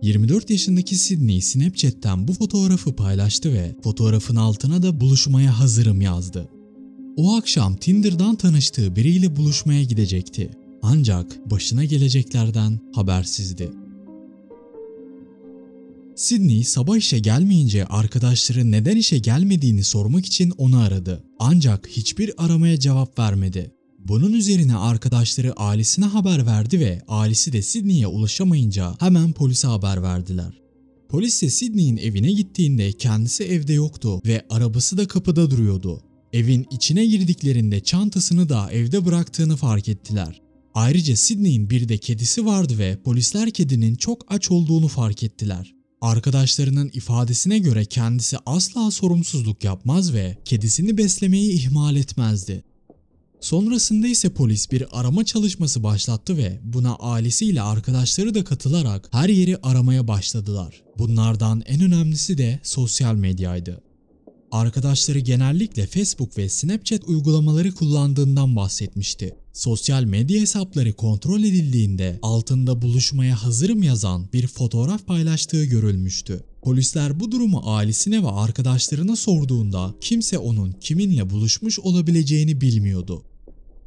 24 yaşındaki Sydney Snapchat'ten bu fotoğrafı paylaştı ve fotoğrafın altına da buluşmaya hazırım yazdı. O akşam Tinder'dan tanıştığı biriyle buluşmaya gidecekti. Ancak başına geleceklerden habersizdi. Sydney sabah işe gelmeyince arkadaşları neden işe gelmediğini sormak için onu aradı. Ancak hiçbir aramaya cevap vermedi. Bunun üzerine arkadaşları ailesine haber verdi ve ailesi de Sydney'e ulaşamayınca hemen polise haber verdiler. Polis de Sydney'in evine gittiğinde kendisi evde yoktu ve arabası da kapıda duruyordu. Evin içine girdiklerinde çantasını da evde bıraktığını fark ettiler. Ayrıca Sydney'in bir de kedisi vardı ve polisler kedinin çok aç olduğunu fark ettiler. Arkadaşlarının ifadesine göre kendisi asla sorumsuzluk yapmaz ve kedisini beslemeyi ihmal etmezdi. Sonrasında ise polis bir arama çalışması başlattı ve buna ailesiyle arkadaşları da katılarak her yeri aramaya başladılar. Bunlardan en önemlisi de sosyal medyaydı. Arkadaşları genellikle Facebook ve Snapchat uygulamaları kullandığından bahsetmişti. Sosyal medya hesapları kontrol edildiğinde altında buluşmaya hazırım yazan bir fotoğraf paylaştığı görülmüştü. Polisler bu durumu ailesine ve arkadaşlarına sorduğunda kimse onun kiminle buluşmuş olabileceğini bilmiyordu.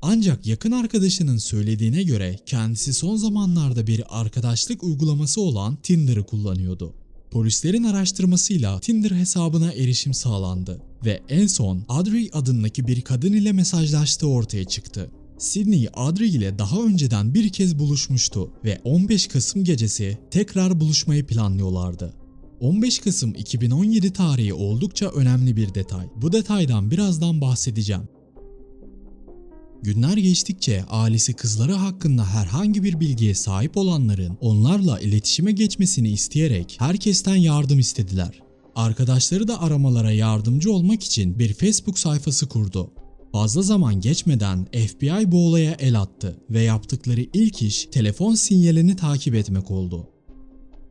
Ancak yakın arkadaşının söylediğine göre kendisi son zamanlarda bir arkadaşlık uygulaması olan Tinder'ı kullanıyordu. Polislerin araştırmasıyla Tinder hesabına erişim sağlandı ve en son Audrey adındaki bir kadın ile mesajlaştığı ortaya çıktı. Sydney Audrey ile daha önceden bir kez buluşmuştu ve 15 Kasım gecesi tekrar buluşmayı planlıyorlardı. 15 Kasım 2017 tarihi oldukça önemli bir detay. Bu detaydan birazdan bahsedeceğim. Günler geçtikçe ailesi kızları hakkında herhangi bir bilgiye sahip olanların onlarla iletişime geçmesini isteyerek herkesten yardım istediler. Arkadaşları da aramalara yardımcı olmak için bir Facebook sayfası kurdu. Fazla zaman geçmeden FBI bu olaya el attı ve yaptıkları ilk iş telefon sinyalini takip etmek oldu.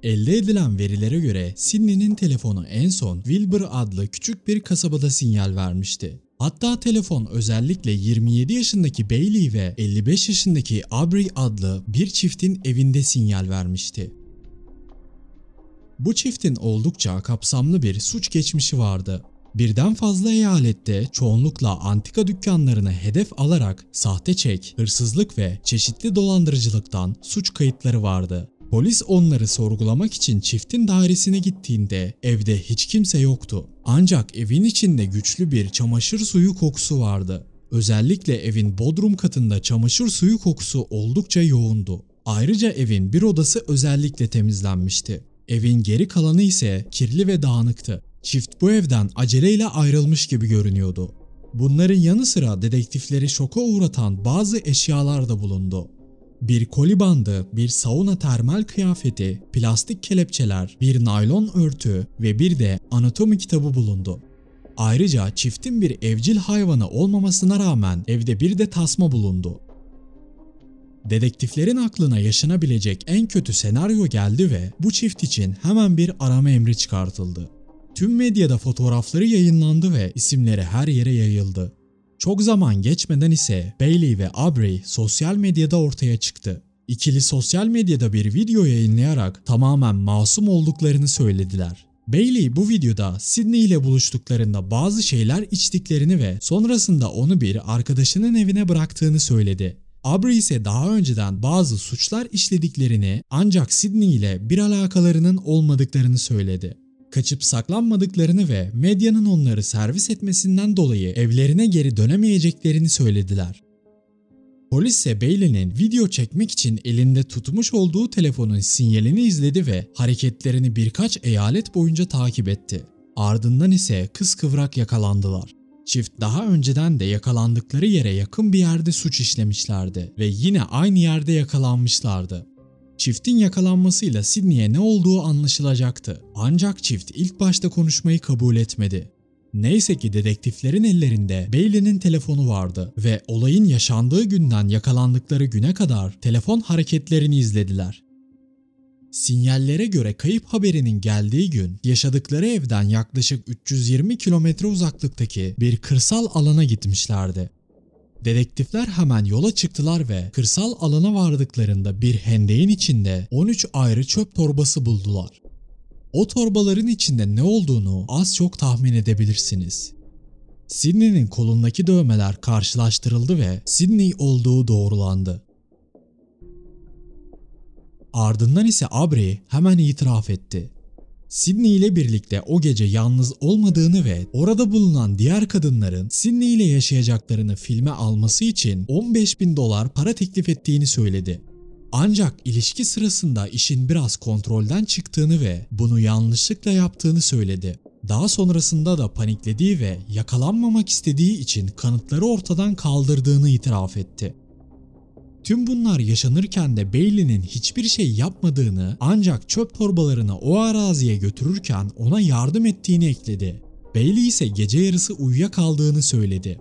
Elde edilen verilere göre Sydney'nin telefonu en son Wilbur adlı küçük bir kasabada sinyal vermişti. Hatta telefon özellikle 27 yaşındaki Bailey ve 55 yaşındaki Aubrey adlı bir çiftin evinde sinyal vermişti. Bu çiftin oldukça kapsamlı bir suç geçmişi vardı. Birden fazla eyalette çoğunlukla antika dükkanlarını hedef alarak sahte çek, hırsızlık ve çeşitli dolandırıcılıktan suç kayıtları vardı. Polis onları sorgulamak için çiftin dairesine gittiğinde evde hiç kimse yoktu. Ancak evin içinde güçlü bir çamaşır suyu kokusu vardı. Özellikle evin bodrum katında çamaşır suyu kokusu oldukça yoğundu. Ayrıca evin bir odası özellikle temizlenmişti. Evin geri kalanı ise kirli ve dağınıktı. Çift bu evden aceleyle ayrılmış gibi görünüyordu. Bunların yanı sıra dedektifleri şoka uğratan bazı eşyalar da bulundu. Bir koli bandı, bir sauna termal kıyafeti, plastik kelepçeler, bir naylon örtü ve bir de anatomi kitabı bulundu. Ayrıca çiftin bir evcil hayvanı olmamasına rağmen evde bir de tasma bulundu. Dedektiflerin aklına yaşanabilecek en kötü senaryo geldi ve bu çift için hemen bir arama emri çıkartıldı. Tüm medyada fotoğrafları yayınlandı ve isimleri her yere yayıldı. Çok zaman geçmeden ise Bailey ve Aubrey sosyal medyada ortaya çıktı. İkili sosyal medyada bir video yayınlayarak tamamen masum olduklarını söylediler. Bailey bu videoda Sydney ile buluştuklarında bazı şeyler içtiklerini ve sonrasında onu bir arkadaşının evine bıraktığını söyledi. Aubrey ise daha önceden bazı suçlar işlediklerini ancak Sydney ile bir alakalarının olmadıklarını söyledi. Kaçıp saklanmadıklarını ve medyanın onları servis etmesinden dolayı evlerine geri dönemeyeceklerini söylediler. Polis ise Bailey'nin video çekmek için elinde tutmuş olduğu telefonun sinyalini izledi ve hareketlerini birkaç eyalet boyunca takip etti. Ardından ise kıskıvrak yakalandılar. Çift daha önceden de yakalandıkları yere yakın bir yerde suç işlemişlerdi ve yine aynı yerde yakalanmışlardı. Çiftin yakalanmasıyla Sydney'e ne olduğu anlaşılacaktı. Ancak çift ilk başta konuşmayı kabul etmedi. Neyse ki dedektiflerin ellerinde Bailey'nin telefonu vardı ve olayın yaşandığı günden yakalandıkları güne kadar telefon hareketlerini izlediler. Sinyallere göre kayıp haberinin geldiği gün yaşadıkları evden yaklaşık 320 kilometre uzaklıktaki bir kırsal alana gitmişlerdi. Dedektifler hemen yola çıktılar ve kırsal alana vardıklarında bir hendeğin içinde 13 ayrı çöp torbası buldular. O torbaların içinde ne olduğunu az çok tahmin edebilirsiniz. Sidney'nin kolundaki dövmeler karşılaştırıldı ve Sidney olduğu doğrulandı. Ardından ise Aubrey hemen itiraf etti. Sidney ile birlikte o gece yalnız olmadığını ve orada bulunan diğer kadınların Sidney ile yaşayacaklarını filme alması için $15.000 para teklif ettiğini söyledi. Ancak ilişki sırasında işin biraz kontrolden çıktığını ve bunu yanlışlıkla yaptığını söyledi. Daha sonrasında da paniklediği ve yakalanmamak istediği için kanıtları ortadan kaldırdığını itiraf etti. Tüm bunlar yaşanırken de Bailey'nin hiçbir şey yapmadığını, ancak çöp torbalarını o araziye götürürken ona yardım ettiğini ekledi. Bailey ise gece yarısı uyuyakaldığını söyledi.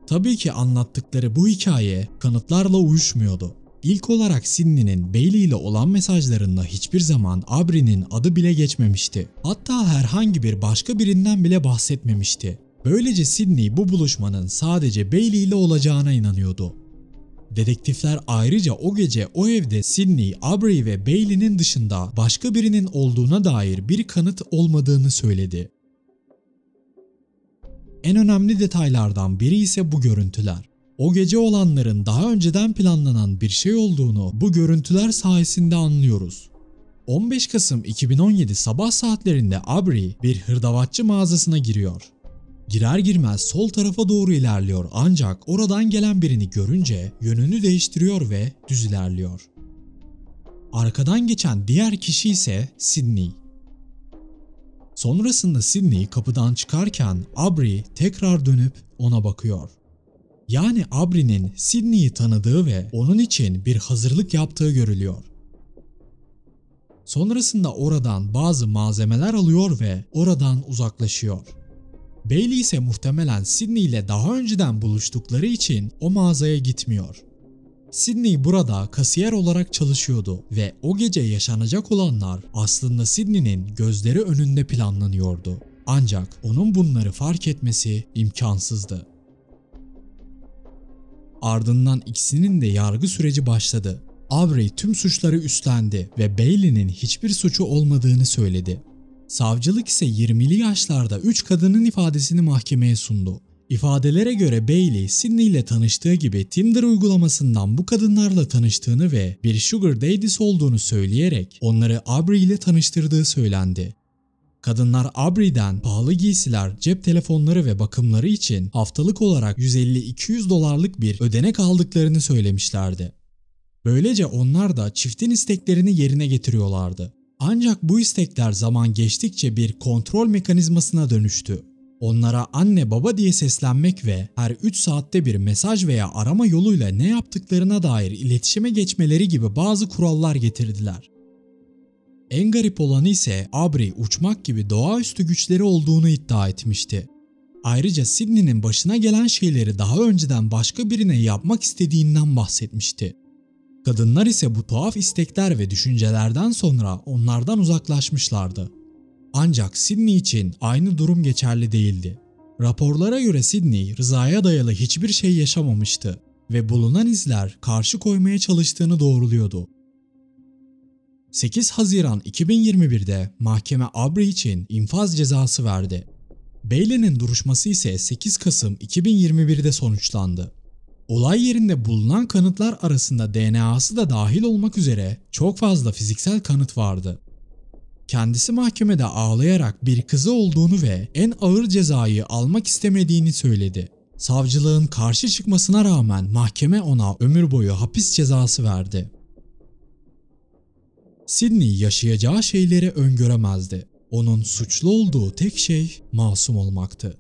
Tabii ki anlattıkları bu hikaye kanıtlarla uyuşmuyordu. İlk olarak Sidney'nin Bailey ile olan mesajlarında hiçbir zaman Aubrey'nin adı bile geçmemişti. Hatta herhangi bir başka birinden bile bahsetmemişti. Böylece Sidney bu buluşmanın sadece Bailey ile olacağına inanıyordu. Dedektifler ayrıca o gece o evde Sidney, Aubrey ve Bailey'nin dışında başka birinin olduğuna dair bir kanıt olmadığını söyledi. En önemli detaylardan biri ise bu görüntüler. O gece olanların daha önceden planlanan bir şey olduğunu bu görüntüler sayesinde anlıyoruz. 15 Kasım 2017 sabah saatlerinde Aubrey bir hırdavatçı mağazasına giriyor. Girer girmez sol tarafa doğru ilerliyor, ancak oradan gelen birini görünce yönünü değiştiriyor ve düz ilerliyor. Arkadan geçen diğer kişi ise Sidney. Sonrasında Sidney kapıdan çıkarken Aubrey tekrar dönüp ona bakıyor. Yani Aubrey'nin Sidney'i tanıdığı ve onun için bir hazırlık yaptığı görülüyor. Sonrasında oradan bazı malzemeler alıyor ve oradan uzaklaşıyor. Bailey ise muhtemelen Sidney ile daha önceden buluştukları için o mağazaya gitmiyor. Sidney burada kasiyer olarak çalışıyordu ve o gece yaşanacak olanlar aslında Sidney'nin gözleri önünde planlanıyordu. Ancak onun bunları fark etmesi imkansızdı. Ardından ikisinin de yargı süreci başladı. Aubrey tüm suçları üstlendi ve Bailey'nin hiçbir suçu olmadığını söyledi. Savcılık ise 20'li yaşlarda 3 kadının ifadesini mahkemeye sundu. İfadelere göre Bailey, Sidney ile tanıştığı gibi Tinder uygulamasından bu kadınlarla tanıştığını ve bir sugar daddy'si olduğunu söyleyerek onları Aubrey ile tanıştırdığı söylendi. Kadınlar Aubrey'den pahalı giysiler, cep telefonları ve bakımları için haftalık olarak $150-200 bir ödenek aldıklarını söylemişlerdi. Böylece onlar da çiftin isteklerini yerine getiriyorlardı. Ancak bu istekler zaman geçtikçe bir kontrol mekanizmasına dönüştü. Onlara anne baba diye seslenmek ve her 3 saatte bir mesaj veya arama yoluyla ne yaptıklarına dair iletişime geçmeleri gibi bazı kurallar getirdiler. En garip olanı ise Aubrey uçmak gibi doğaüstü güçleri olduğunu iddia etmişti. Ayrıca Sidney'nin başına gelen şeyleri daha önceden başka birine yapmak istediğinden bahsetmişti. Kadınlar ise bu tuhaf istekler ve düşüncelerden sonra onlardan uzaklaşmışlardı. Ancak Sidney için aynı durum geçerli değildi. Raporlara göre Sidney rızaya dayalı hiçbir şey yaşamamıştı ve bulunan izler karşı koymaya çalıştığını doğruluyordu. 8 Haziran 2021'de mahkeme Aubrey için infaz cezası verdi. Bailey'nin duruşması ise 8 Kasım 2021'de sonuçlandı. Olay yerinde bulunan kanıtlar arasında DNA'sı da dahil olmak üzere çok fazla fiziksel kanıt vardı. Kendisi mahkemede ağlayarak bir kızı olduğunu ve en ağır cezayı almak istemediğini söyledi. Savcılığın karşı çıkmasına rağmen mahkeme ona ömür boyu hapis cezası verdi. Sidney yaşayacağı şeyleri öngöremezdi. Onun suçlu olduğu tek şey masum olmaktı.